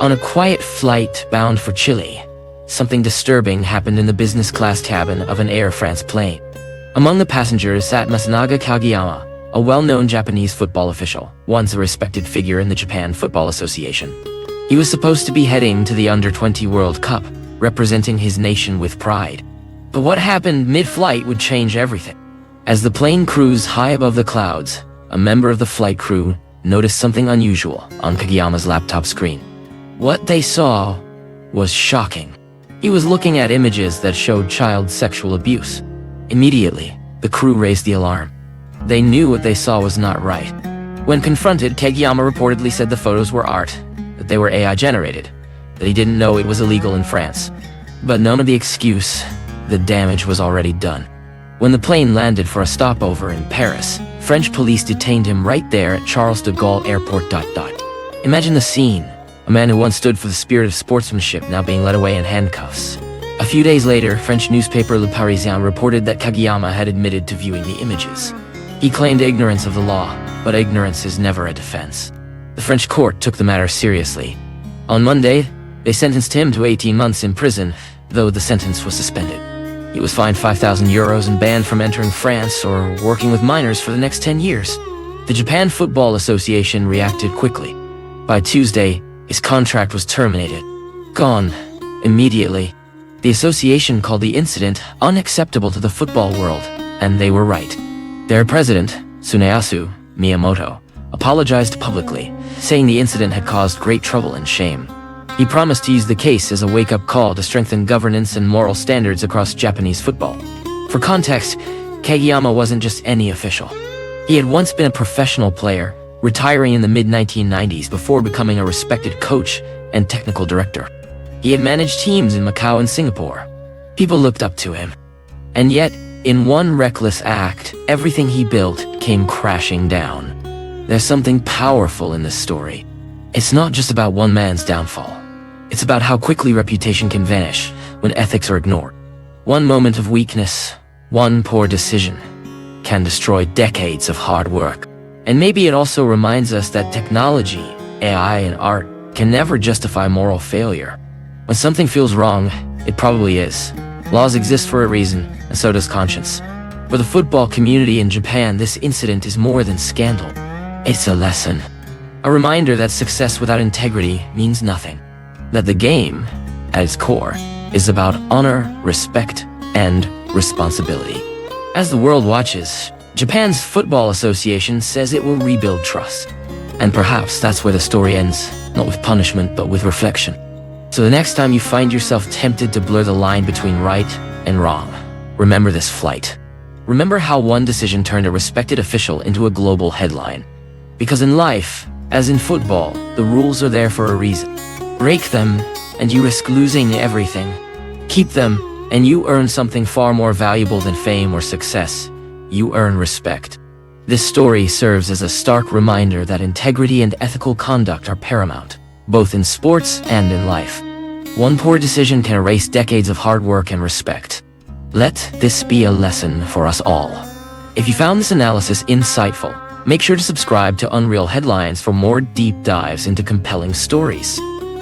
On a quiet flight bound for Chile, something disturbing happened in the business class cabin of an Air France plane. Among the passengers sat Masanaga Kageyama, a well-known Japanese football official, once a respected figure in the Japan Football Association. He was supposed to be heading to the Under-20 World Cup, representing his nation with pride. But what happened mid-flight would change everything. As the plane cruised high above the clouds, a member of the flight crew noticed something unusual on Kageyama's laptop screen. What they saw was shocking. He was looking at images that showed child sexual abuse. Immediately, the crew raised the alarm. They knew what they saw was not right. When confronted, Kageyama reportedly said the photos were art, that they were AI-generated, that he didn't know it was illegal in France. But none of the excuse, the damage was already done. When the plane landed for a stopover in Paris, French police detained him right there at Charles de Gaulle Airport. Imagine the scene. A man who once stood for the spirit of sportsmanship now being led away in handcuffs. A few days later, French newspaper Le Parisien reported that Kageyama had admitted to viewing the images. He claimed ignorance of the law, but ignorance is never a defense. The French court took the matter seriously. On Monday, they sentenced him to 18 months in prison, though the sentence was suspended. He was fined €5,000 and banned from entering France or working with minors for the next 10 years. The Japan Football Association reacted quickly. By Tuesday, his contract was terminated. Gone. Immediately. The association called the incident unacceptable to the football world, and they were right. Their president, Tsuneyasu Miyamoto, apologized publicly, saying the incident had caused great trouble and shame. He promised to use the case as a wake-up call to strengthen governance and moral standards across Japanese football. For context, Kageyama wasn't just any official. He had once been a professional player, retiring in the mid-1990s before becoming a respected coach and technical director. He had managed teams in Macau and Singapore. People looked up to him. And yet, in one reckless act, everything he built came crashing down. There's something powerful in this story. It's not just about one man's downfall. It's about how quickly reputation can vanish when ethics are ignored. One moment of weakness, one poor decision, can destroy decades of hard work. And maybe it also reminds us that technology, AI, and art can never justify moral failure. When something feels wrong, it probably is. Laws exist for a reason, and so does conscience. For the football community in Japan, this incident is more than scandal. It's a lesson. A reminder that success without integrity means nothing. That the game, at its core, is about honor, respect, and responsibility. As the world watches, Japan's Football Association says it will rebuild trust. And perhaps that's where the story ends, not with punishment, but with reflection. So the next time you find yourself tempted to blur the line between right and wrong, remember this flight. Remember how one decision turned a respected official into a global headline. Because in life, as in football, the rules are there for a reason. Break them, and you risk losing everything. Keep them, and you earn something far more valuable than fame or success. You earn respect. This story serves as a stark reminder that integrity and ethical conduct are paramount, both in sports and in life. One poor decision can erase decades of hard work and respect. Let this be a lesson for us all. If you found this analysis insightful, make sure to subscribe to Unreal Headlines for more deep dives into compelling stories.